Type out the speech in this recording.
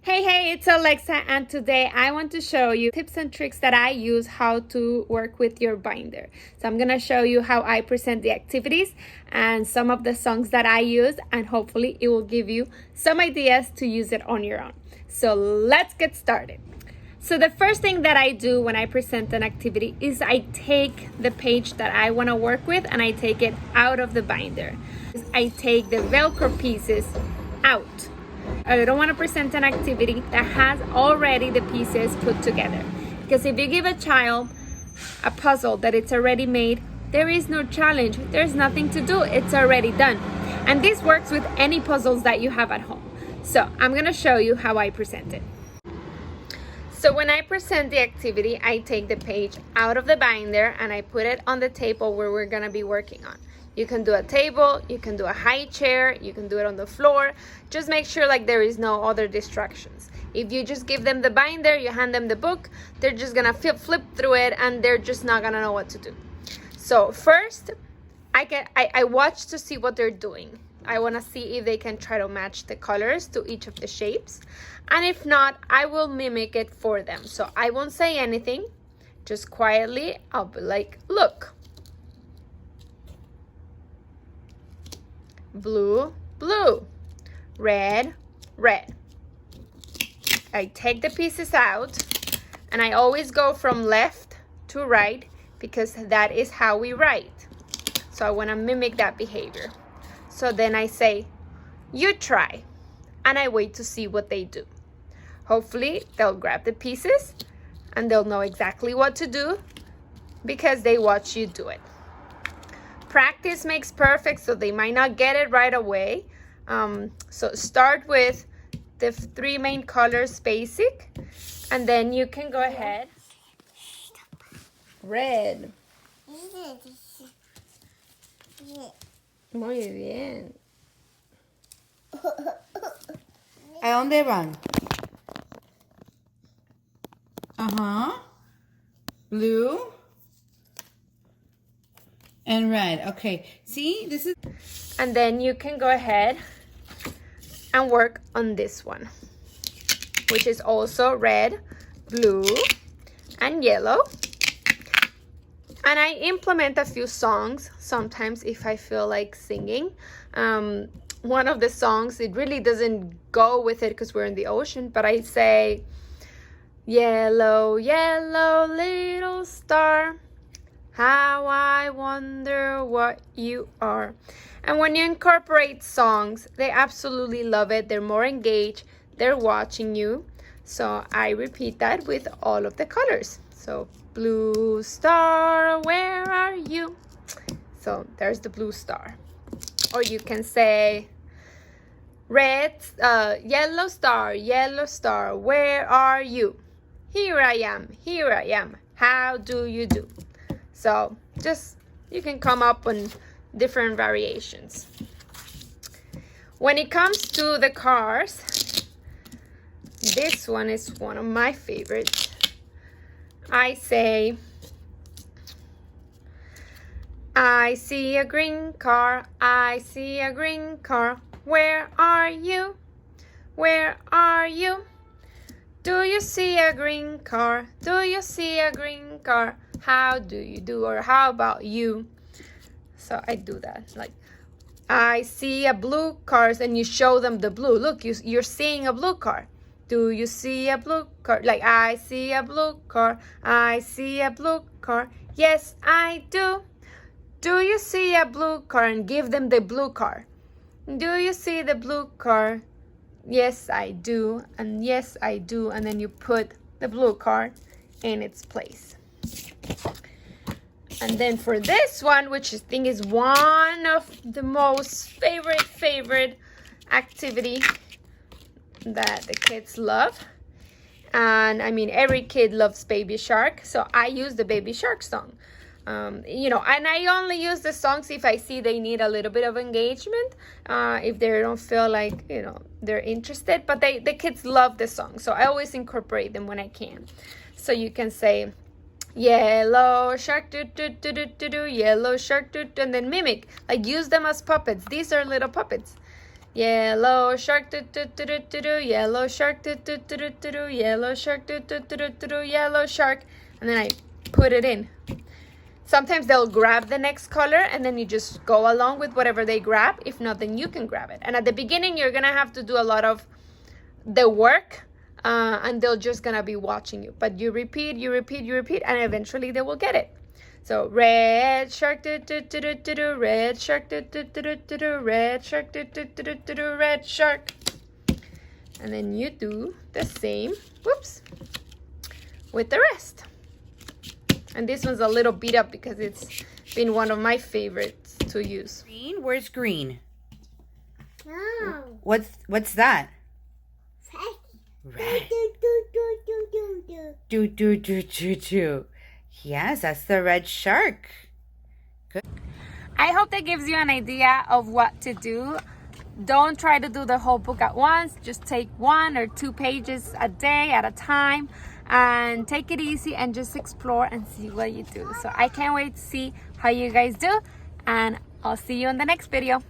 Hey, it's Alexa, and today I want to show you tips and tricks that I use how to work with your binder. So I'm gonna show you how I present the activities and some of the songs that I use, and hopefully it will give you some ideas to use it on your own. So let's get started. So the first thing that I do when I present an activity is I take the page that I want to work with and I take it out of the binder. I take the Velcro pieces out. I don't want to present an activity that has already the pieces put together. Because if you give a child a puzzle that it's already made, there is no challenge. There's nothing to do. It's already done. And this works with any puzzles that you have at home. So I'm going to show you how I present it. So when I present the activity, I take the page out of the binder and I put it on the table where we're going to be working on. You can do a table, you can do a high chair, you can do it on the floor. Just make sure like there is no other distractions. If you just give them the binder, you hand them the book, they're just gonna flip through it and they're just not gonna know what to do. So first, I watch to see what they're doing. I wanna see if they can try to match the colors to each of the shapes. And if not, I will mimic it for them. So I won't say anything, just quietly, I'll be like, look. Blue, blue, red, red. I take the pieces out and I always go from left to right because that is how we write. So I want to mimic that behavior. So then I say, you try, and I wait to see what they do. Hopefully they'll grab the pieces and they'll know exactly what to do because they watch you do it. Practice makes perfect, so they might not get it right away. So start with the three main colors basic, and then you can go ahead. Red. Muy bien. ¿A dónde van? Blue and red. Okay. See, this is... And then you can go ahead and work on this one, which is also red, blue, and yellow. And I implement a few songs sometimes if I feel like singing. One of the songs, it really doesn't go with it because we're in the ocean, but I say, yellow, yellow little star, how I wonder what you are. And when you incorporate songs, they absolutely love it. They're more engaged. They're watching you. So I repeat that with all of the colors. So blue star, where are you? So there's the blue star. Or you can say yellow star, where are you? Here I am. How do you do? So just, you can come up on different variations. When it comes to the cars, this one is one of my favorites. I say, I see a green car, I see a green car, where are you? Where are you? Do you see a green car? Do you see a green car? How do you do? Or how about you? So I do that. Like, I see a blue car, and you show them the blue. Look, you're seeing a blue car. Do you see a blue car? Like, I see a blue car. I see a blue car. Yes, I do. Do you see a blue car? And give them the blue car. Do you see the blue car? Yes, I do. And yes, I do. And then you put the blue car in its place. And then for this one, which I think is one of the most favorite activity that the kids love. And I mean, every kid loves Baby Shark. So I use the Baby Shark song. And I only use the songs if I see they need a little bit of engagement, if they don't feel like, they're interested. But the kids love the song, so I always incorporate them when I can. So you can say, yellow shark, do do do do do do, yellow shark, do, do, and then mimic, like use them as puppets. These are little puppets. Yellow shark, do do do do do do. Yellow shark, do do do do do do. Yellow shark, do do do do do do. Yellow shark, and then I put it in. Sometimes they'll grab the next color, and then you just go along with whatever they grab. If not, then you can grab it. And at the beginning, you're gonna have to do a lot of the work, and they're just gonna be watching you. But you repeat, and eventually they will get it. So red shark, do do do do do do. Red shark, do do do do do do. Red shark, do do do do do do. Red shark. And then you do the same, whoops, with the rest. And this one's a little beat up because it's been one of my favorites to use. Green? Where's green? No. What's that? Red. Do do do do do. Yes, that's the red shark. Good. I hope that gives you an idea of what to do. Don't try to do the whole book at once. Just take 1 or 2 pages a day at a time and take it easy and just explore and see what you do. So I can't wait to see how you guys do, and I'll see you in the next video.